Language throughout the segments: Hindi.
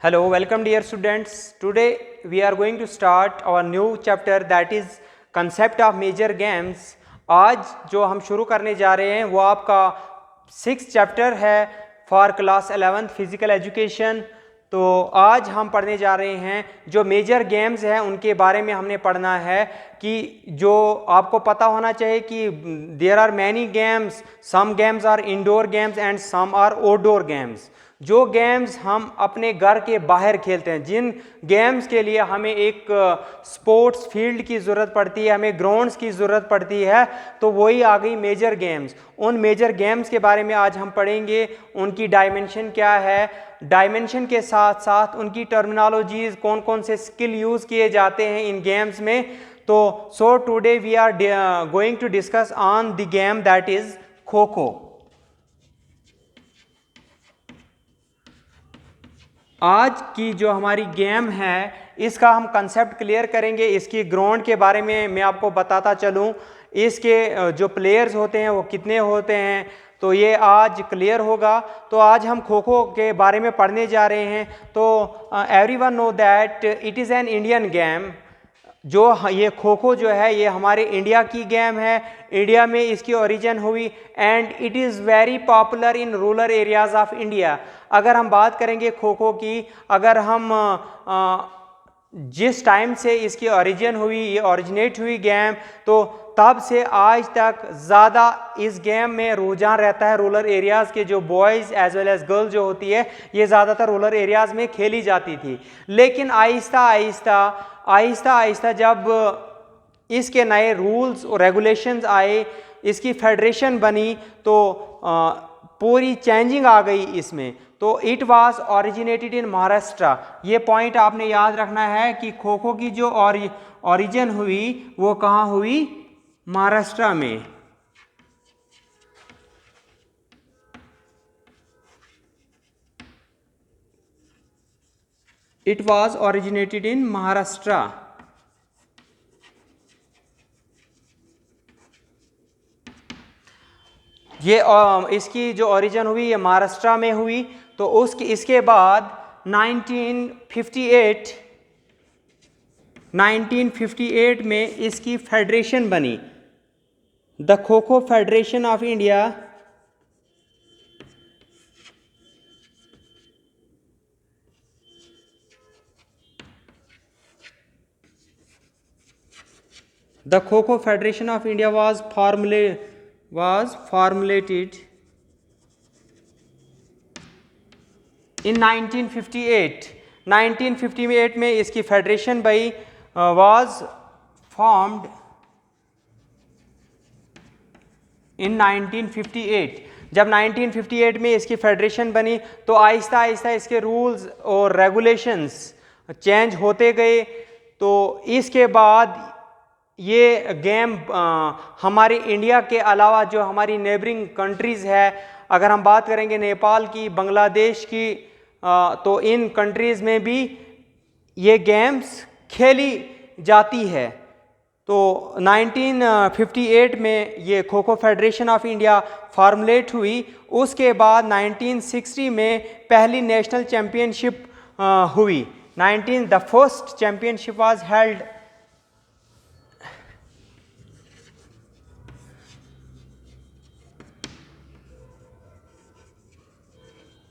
Hello, welcome dear students. Today we are going to start our new chapter, that is concept of major games. आज जो हम शुरू करने जा रहे हैं वो आपका 6th चैप्टर है for class 11th physical education. तो आज हम पढ़ने जा रहे हैं जो मेजर गेम्स हैं उनके बारे में हमने पढ़ना है कि जो आपको पता होना चाहिए कि there are many games, some games are indoor games and some are outdoor games. जो गेम्स हम अपने घर के बाहर खेलते हैं, जिन गेम्स के लिए हमें एक स्पोर्ट्स फील्ड की ज़रूरत पड़ती है, हमें ग्राउंड्स की ज़रूरत पड़ती है, तो वही आ गई मेजर गेम्स। उन मेजर गेम्स के बारे में आज हम पढ़ेंगे, उनकी डायमेंशन क्या है, डायमेंशन के साथ साथ उनकी टर्मिनोलॉजीज़, कौन कौन से स्किल यूज़ किए जाते हैं इन गेम्स में। तो so today we are going to discuss on the game that is kho kho. आज की जो हमारी गेम है इसका हम कंसेप्ट क्लियर करेंगे, इसकी ग्राउंड के बारे में मैं आपको बताता चलूँ, इसके जो प्लेयर्स होते हैं वो कितने होते हैं, तो ये आज क्लियर होगा। तो आज हम खो खो के बारे में पढ़ने जा रहे हैं। तो everyone know that it is an Indian game. जो ये खो खो जो है ये हमारे इंडिया की गेम है, इंडिया में इसकी ओरिजिन हुई and it is very popular in rural areas of India. अगर हम बात करेंगे खो खो की, अगर हम जिस टाइम से इसकी ओरिजिन हुई, ये ओरिजिनेट हुई गेम, तो तब से आज तक ज़्यादा इस गेम में रुझान रहता है। रूरल एरियाज़ के जो boys as well as girls जो होती है ये ज़्यादातर रूरल एरियाज़ में खेली जाती थी। लेकिन आहिस्ता आहिस्ता जब इसके नए रूल्स और रेगुलेशंस आए, इसकी फेडरेशन बनी, तो पूरी चेंजिंग आ गई इसमें। तो it was originated in Maharashtra. ये पॉइंट आपने याद रखना है कि खो खो की जो ओरिजिन हुई वो कहाँ हुई? महाराष्ट्र में। It was originated in Maharashtra. ये इसकी जो ओरिजिन हुई ये महाराष्ट्र में हुई। तो इसके बाद 1958 में इसकी फेडरेशन बनी, the kho kho federation of India. The Kho-Kho Federation of India was formulated in 1958। 1958 में इसकी फेडरेशन बनी, was formed in 1958। जब 1958 में इसकी फेडरेशन बनी तो आहिस्ता आहिस्ता इसके रूल्स और रेगुलेशंस चेंज होते गए। तो इसके बाद ये गेम हमारे इंडिया के अलावा जो हमारी नेबरिंग कंट्रीज़ है, अगर हम बात करेंगे नेपाल की, बांग्लादेश की, तो इन कंट्रीज़ में भी ये गेम्स खेली जाती है। तो 1958 में ये kho kho federation of India formulate हुई। उसके बाद 1960 में पहली नेशनल चैम्पियनशिप हुई। The first championship was held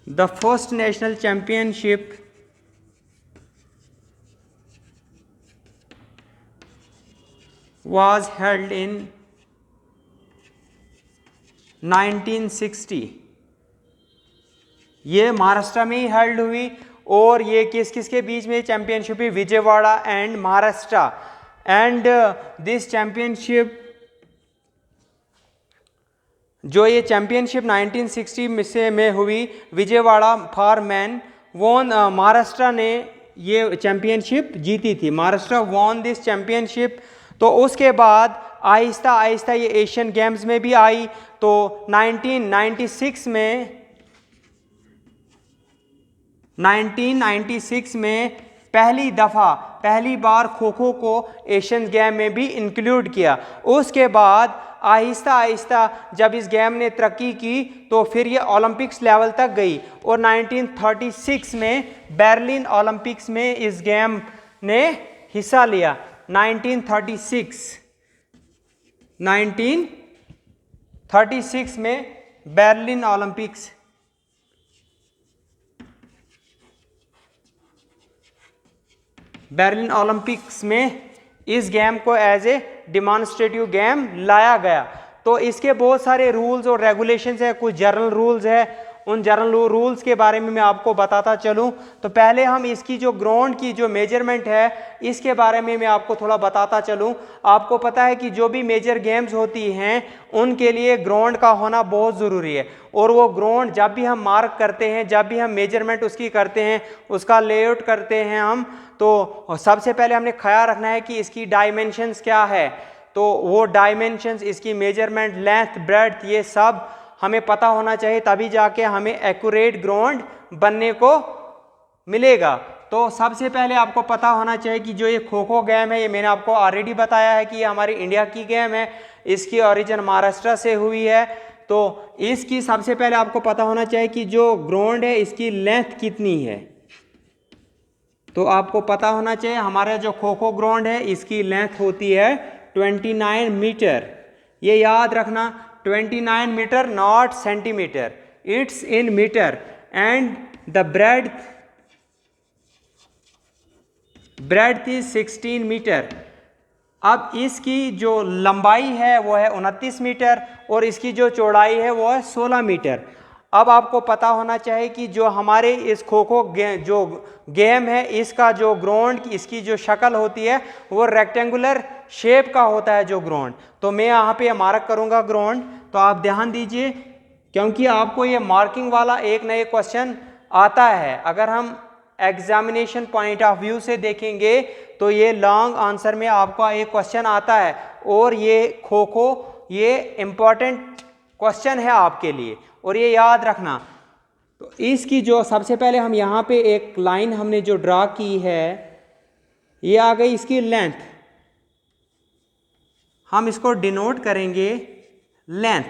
The first national championship was held in 1960। ये महाराष्ट्र में ही हेल्ड हुई। और ये किस किस के बीच में चैंपियनशिप हुई? Vijayawada and Maharashtra. And this championship, जो ये चैंपियनशिप 1960 में हुई Vijayawada for man, won, Maharashtra ने ये चैंपियनशिप जीती थी। Maharashtra won this championship. तो उसके बाद आहिस्ता आहिस्ता ये एशियन गेम्स में भी आई। तो 1996 में पहली बार खो खो को एशियन गेम में भी इंक्लूड किया। उसके बाद आहिस्ता आहिस्ता जब इस गेम ने तरक्की की तो फिर ये ओलंपिक्स लेवल तक गई और 1936 में बर्लिन ओलंपिक्स में इस गेम ने हिस्सा लिया। 1936 में बर्लिन ओलंपिक्स, बर्लिन ओलंपिक्स में इस गेम को एज ए डिमॉन्स्ट्रेटिव गेम लाया गया। तो इसके बहुत सारे रूल्स और रेगुलेशंस है, कुछ जनरल रूल्स है, उन जनरल रूल्स के बारे में मैं आपको बताता चलूं। तो पहले हम इसकी जो ग्राउंड की जो मेजरमेंट है इसके बारे में मैं आपको थोड़ा बताता चलूं। आपको पता है कि जो भी मेजर गेम्स होती हैं उनके लिए ग्राउंड का होना बहुत ज़रूरी है, और वो ग्राउंड जब भी हम मार्क करते हैं, जब भी हम मेजरमेंट उसकी करते हैं, उसका लेआउट करते हैं हम, तो सबसे पहले हमने ख्याल रखना है कि इसकी डायमेंशंस क्या है। तो वो डायमेंशंस, इसकी मेजरमेंट, लेंथ, ब्रेड्थ, ये सब हमें पता होना चाहिए, तभी जाके हमें एक्यूरेट ग्राउंड बनने को मिलेगा। तो सबसे पहले आपको पता होना चाहिए कि जो ये खो खो गेम है, ये मैंने आपको ऑलरेडी बताया है कि ये हमारी इंडिया की गेम है, इसकी ओरिजिन महाराष्ट्र से हुई है। तो इसकी सबसे पहले आपको पता होना चाहिए कि जो ग्राउंड है इसकी लेंथ कितनी है। तो आपको पता होना चाहिए हमारा जो खो खो ग्राउंड है इसकी लेंथ होती है 29 मीटर। ये याद रखना, 29 meter, not centimeter, it's in meter. And the breadth is 16 meter. अब इसकी जो लंबाई है वो है 29 मीटर और इसकी जो चौड़ाई है वो है 16 मीटर। अब आपको पता होना चाहिए कि जो हमारे इस खो खो जो गेम है इसका जो ग्राउंड की इसकी जो शक्ल होती है वो रेक्टेंगुलर शेप का होता है जो ग्राउंड। तो मैं यहाँ पे मार्क करूँगा ग्राउंड, तो आप ध्यान दीजिए क्योंकि आपको ये मार्किंग वाला एक न एक क्वेश्चन आता है। अगर हम एग्जामिनेशन पॉइंट ऑफ व्यू से देखेंगे तो ये लॉन्ग आंसर में आपका एक क्वेश्चन आता है, और ये खो खो ये इम्पॉर्टेंट क्वेश्चन है आपके लिए, और ये याद रखना। तो इसकी जो सबसे पहले हम यहाँ पे एक लाइन हमने जो ड्रा की है, ये आ गई इसकी लेंथ। हम इसको डिनोट करेंगे लेंथ।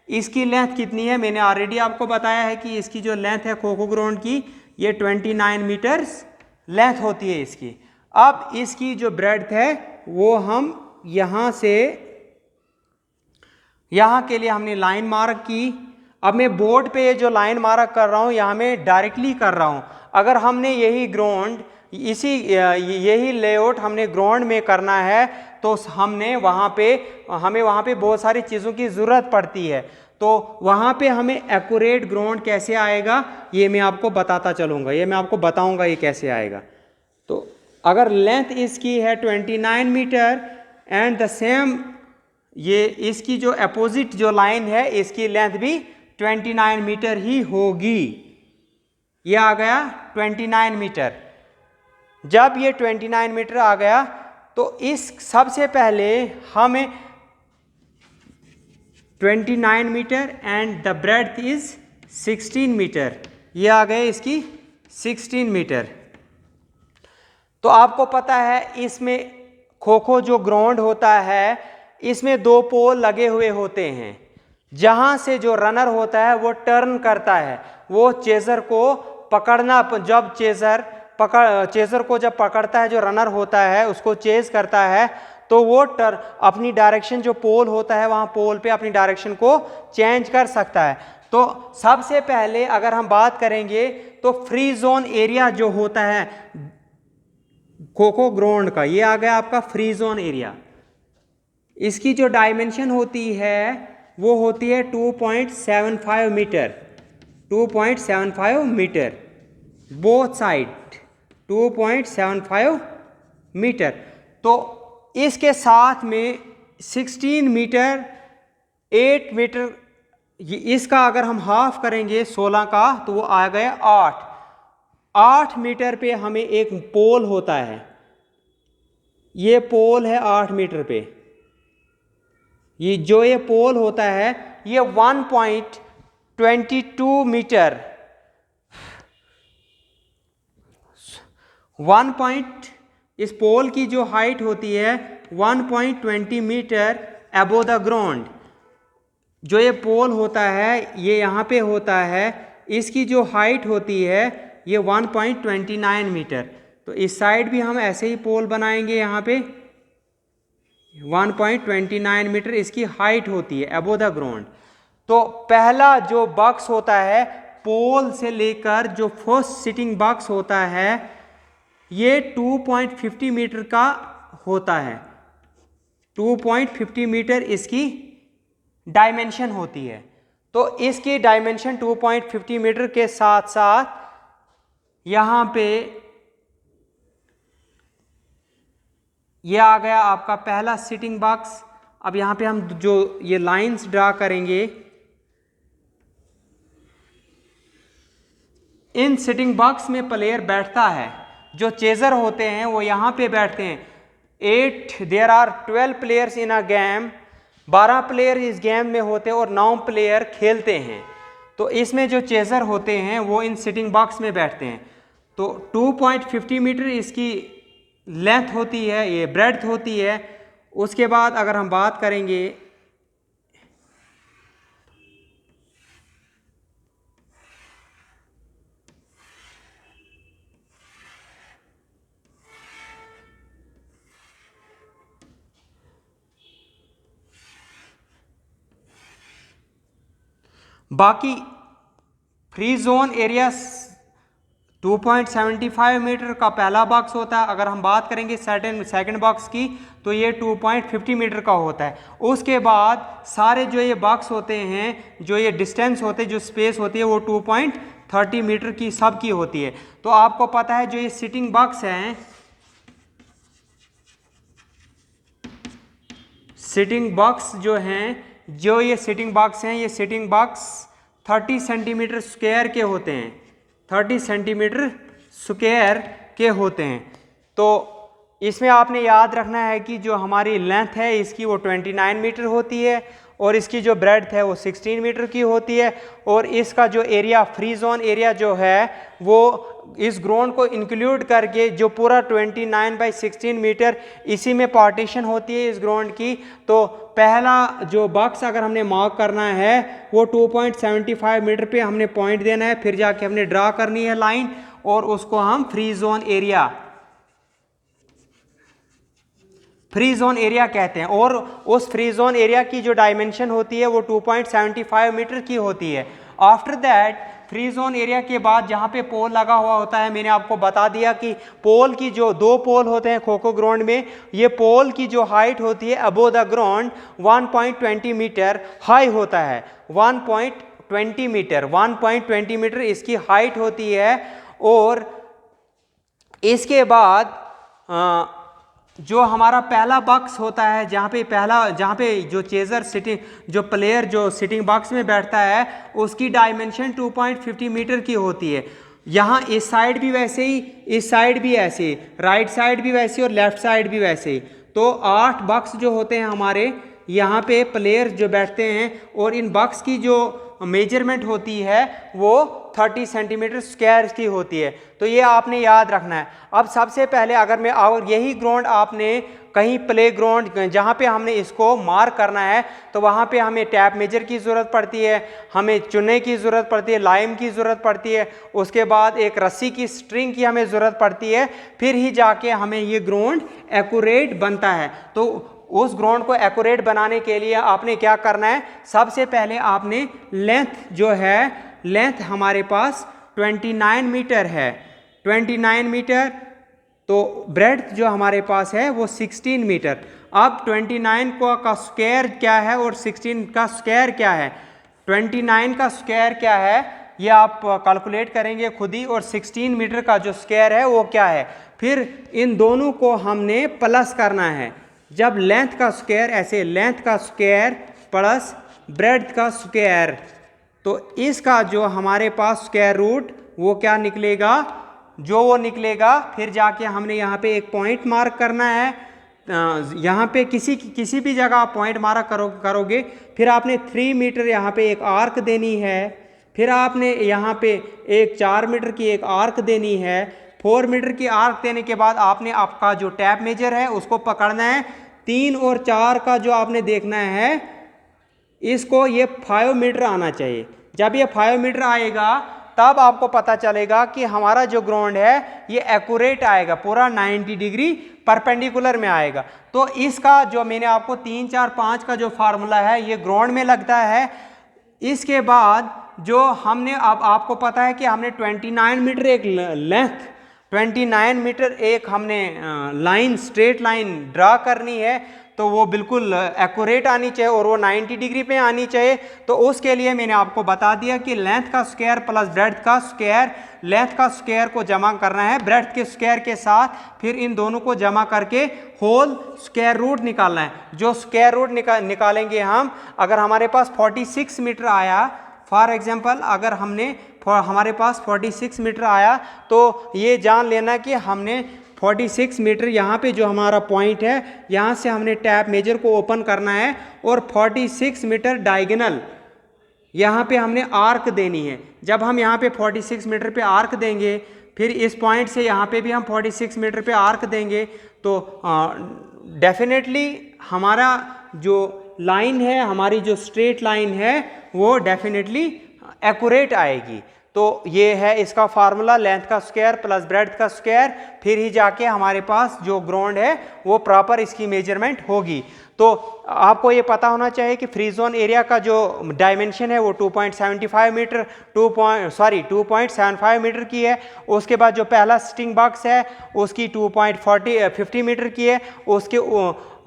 इसकी लेंथ कितनी है, मैंने ऑलरेडी आपको बताया है कि इसकी जो लेंथ है खो खो ग्राउंड की ये 29 मीटर्स लेंथ होती है इसकी। अब इसकी जो ब्रेड्थ है वो हम यहाँ से यहाँ के लिए हमने लाइन मार्क की। अब मैं बोर्ड पे ये जो लाइन मार्क कर रहा हूँ यहाँ मैं डायरेक्टली कर रहा हूँ। अगर हमने यही ग्राउंड यही लेआउट हमने ग्राउंड में करना है तो हमें वहाँ पे बहुत सारी चीज़ों की ज़रूरत पड़ती है। तो वहाँ पे हमें एक्यूरेट ग्राउंड कैसे आएगा ये मैं आपको बताता चलूँगा, ये मैं आपको बताऊँगा ये कैसे आएगा। तो अगर लेंथ इसकी है 29 मीटर एंड द सेम ये इसकी जो अपोजिट जो लाइन है इसकी लेंथ भी 29 मीटर ही होगी। ये आ गया 29 मीटर। जब ये 29 मीटर आ गया तो इस सबसे पहले हमें 29 meter and the breadth is 16 meter, ये आ गए इसकी 16 मीटर। तो आपको पता है इसमें खो खो जो ग्राउंड होता है इसमें दो पोल लगे हुए होते हैं, जहां से जो रनर होता है वो टर्न करता है, वो चेजर को पकड़ना, जब चेजर को जब पकड़ता है जो रनर होता है उसको चेज करता है तो वो अपनी डायरेक्शन जो पोल होता है वहां पोल पे अपनी डायरेक्शन को चेंज कर सकता है। तो सबसे पहले अगर हम बात करेंगे तो फ्री जोन एरिया जो होता है खो खो ग्राउंड का, ये आ गया आपका फ्री जोन एरिया। इसकी जो डायमेंशन होती है वो होती है 2.75 meter, 2.75 meter both side, 2.75 meter. तो इसके साथ में 16 मीटर, 8 मीटर, इसका अगर हम हाफ करेंगे 16 का तो वो आ गया 8 मीटर पे हमें एक पोल होता है, ये पोल है 8 मीटर पे। ये पोल होता है ये 1.22 मीटर, इस पोल की जो हाइट होती है 1.20 मीटर अबोव द ग्राउंड। जो ये पोल होता है ये यहाँ पे होता है, इसकी जो हाइट होती है ये 1.29 मीटर। तो इस साइड भी हम ऐसे ही पोल बनाएंगे, यहाँ पे 1.29 मीटर इसकी हाइट होती है अबोव द ग्राउंड। तो पहला जो बॉक्स होता है पोल से लेकर जो फर्स्ट सिटिंग बॉक्स होता है ये 2.50 मीटर का होता है। 2.50 मीटर इसकी डायमेंशन होती है। तो इसकी डायमेंशन 2.50 मीटर के साथ साथ यहाँ पे ये आ गया आपका पहला सिटिंग बॉक्स। अब यहाँ पे हम जो ये लाइंस ड्रा करेंगे, इन सिटिंग बॉक्स में प्लेयर बैठता है, जो चेजर होते हैं वो यहाँ पे बैठते हैं। There are 12 players in a game, 12 player इस गेम में होते हैं और 9 प्लेयर खेलते हैं। तो इसमें जो चेजर होते हैं वो इन सिटिंग बॉक्स में बैठते हैं। तो 2.50 मीटर इसकी लेंथ होती है, ये ब्रेड्थ होती है। उसके बाद अगर हम बात करेंगे बाकी फ्री जोन एरिया 2.75 मीटर का पहला बॉक्स होता है। अगर हम बात करेंगे सेकंड बॉक्स की तो ये 2.50 मीटर का होता है। उसके बाद सारे जो ये बॉक्स होते हैं, जो ये डिस्टेंस होते हैं, जो स्पेस होती है वो 2.30 मीटर की सब की होती है। तो आपको पता है जो ये सिटिंग बॉक्स हैं, सिटिंग बॉक्स जो हैं, जो ये सिटिंग बॉक्स हैं, ये सिटिंग बॉक्स 30 सेंटीमीटर स्क्वायर के होते हैं, 30 सेंटीमीटर स्क्वायर के होते हैं। तो इसमें आपने याद रखना है कि जो हमारी लेंथ है इसकी वो 29 मीटर होती है और इसकी जो ब्रेड्थ है वो 16 मीटर की होती है। और इसका जो एरिया फ्री जोन एरिया जो है वो इस ग्राउंड को इंक्लूड करके जो पूरा 29/16 मीटर इसी में पार्टीशन होती है इस ग्राउंड की। तो पहला जो बॉक्स अगर हमने मार्क करना है वो 2.75 मीटर पे हमने पॉइंट देना है, फिर जाके हमने ड्रा करनी है लाइन और उसको हम फ्री जोन एरिया कहते हैं। और उस फ्री जोन एरिया की जो डायमेंशन होती है वो 2.75 मीटर की होती है। After that free zone area के बाद जहाँ पे पोल लगा हुआ होता है, मैंने आपको बता दिया कि पोल की जो 2 पोल होते हैं खो खो ग्राउंड में, ये पोल की जो हाइट होती है above the ground 1.20 meter high होता है। 1.20 मीटर इसकी हाइट होती है। और इसके बाद जो हमारा पहला बॉक्स होता है, जहाँ पे जो चेजर सिटिंग, जो प्लेयर जो सिटिंग बॉक्स में बैठता है उसकी डायमेंशन 2.50 मीटर की होती है। यहाँ इस साइड भी वैसे ही, इस साइड भी ऐसे, राइट साइड भी वैसे और लेफ्ट साइड भी वैसे। तो 8 बॉक्स जो होते हैं हमारे यहाँ पे प्लेयर जो बैठते हैं और इन बॉक्स की जो मेजरमेंट होती है वो 30 सेंटीमीटर स्क्वायर की होती है। तो ये आपने याद रखना है। अब सबसे पहले और यही ग्राउंड आपने कहीं प्ले ग्राउंड जहाँ पे हमने इसको मार्क करना है तो वहाँ पे हमें टैप मेजर की ज़रूरत पड़ती है, हमें चुने की ज़रूरत पड़ती है, लाइम की ज़रूरत पड़ती है, उसके बाद एक रस्सी की स्ट्रिंग की हमें ज़रूरत पड़ती है, फिर ही जाके हमें ये ग्राउंड एक्यूरेट बनता है। तो उस ग्राउंड को एक्यूरेट बनाने के लिए आपने क्या करना है, सबसे पहले आपने लेंथ जो है, लेंथ हमारे पास 29 मीटर है, 29 मीटर। तो ब्रेड्थ जो हमारे पास है वो 16 मीटर। अब 29 का स्क्वायर क्या है और 16 का स्क्वायर क्या है, 29 का स्क्वायर क्या है ये आप कैलकुलेट करेंगे खुद ही, और 16 मीटर का जो स्क्वायर है वो क्या है। फिर इन दोनों को हमने प्लस करना है। जब लेंथ का स्क्वायर ऐसे, लेंथ का स्क्वायर प्लस ब्रेड्थ का स्क्वायर, तो इसका जो हमारे पास स्क्वायर रूट वो क्या निकलेगा, जो वो निकलेगा फिर जाके हमने यहाँ पे एक पॉइंट मार्क करना है। यहाँ पे किसी भी जगह आप पॉइंट मार्क करोगे, फिर आपने 3 मीटर यहाँ पे एक आर्क देनी है, फिर आपने यहाँ पे एक 4 मीटर की एक आर्क देनी है, 4 मीटर की आर्क देने के बाद आपने आपका जो टैप मेजर है उसको पकड़ना है, 3 और 4 का जो आपने देखना है, इसको ये 5 मीटर आना चाहिए। जब ये 5 मीटर आएगा तब आपको पता चलेगा कि हमारा जो ग्राउंड है ये एक्यूरेट आएगा, पूरा 90 डिग्री परपेंडिकुलर में आएगा। तो इसका जो मैंने आपको 3, 4, 5 का जो फार्मूला है ये ग्राउंड में लगता है। इसके बाद जो हमने, अब आपको पता है कि हमने 29 मीटर एक लेंथ, 29 मीटर एक हमने लाइन, स्ट्रेट लाइन ड्रा करनी है, तो वो बिल्कुल एक्यूरेट आनी चाहिए और वो 90 डिग्री पे आनी चाहिए। तो उसके लिए मैंने आपको बता दिया कि लेंथ का स्क्वायर प्लस ब्रेड्थ का स्क्वायर, लेंथ का स्क्वायर को जमा करना है ब्रेड्थ के स्क्वायर के साथ, फिर इन दोनों को जमा करके होल स्क्वायर रूट निकालना है। जो स्क्वायर रूट निकालेंगे हम, अगर हमारे पास 46 मीटर आया, फॉर एग्जाम्पल अगर हमारे पास 46 मीटर आया, तो ये जान लेना कि हमने 46 मीटर यहाँ पे जो हमारा पॉइंट है, यहाँ से हमने टैप मेजर को ओपन करना है और 46 मीटर डायगोनल यहाँ पे हमने आर्क देनी है। जब हम यहाँ पे 46 मीटर पे आर्क देंगे, फिर इस पॉइंट से यहाँ पे भी हम 46 मीटर पे आर्क देंगे, तो डेफिनेटली हमारा जो लाइन है, हमारी जो स्ट्रेट लाइन है, वो डेफिनेटली एक्यूरेट आएगी। तो ये है इसका फार्मूला, लेंथ का स्क्वायर प्लस ब्रेड्थ का स्क्वायर, फिर ही जाके हमारे पास जो ग्राउंड है वो प्रॉपर इसकी मेजरमेंट होगी। तो आपको ये पता होना चाहिए कि फ्री जोन एरिया का जो डायमेंशन है वो 2.75 मीटर 2.75 मीटर की है। उसके बाद जो पहला सिटिंग बॉक्स है उसकी 2.50 मीटर की है। उसके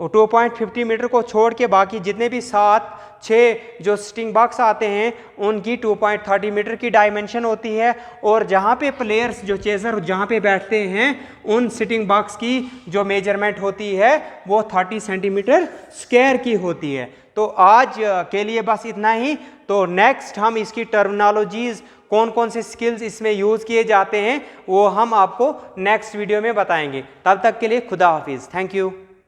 2.50 मीटर को छोड़ के बाकी जितने भी 7-6 जो सिटिंग बॉक्स आते हैं उनकी 2.30 मीटर की डायमेंशन होती है। और जहाँ पे प्लेयर्स जो चेजर जहाँ पे बैठते हैं उन सिटिंग बॉक्स की जो मेजरमेंट होती है वो 30 सेंटीमीटर स्क्वायर की होती है। तो आज के लिए बस इतना ही। तो नेक्स्ट हम इसकी टर्मिनोलॉजीज, कौन कौन से स्किल्स इसमें यूज़ किए जाते हैं, वो हम आपको नेक्स्ट वीडियो में बताएंगे। तब तक के लिए खुदा हाफिज़, थैंक यू।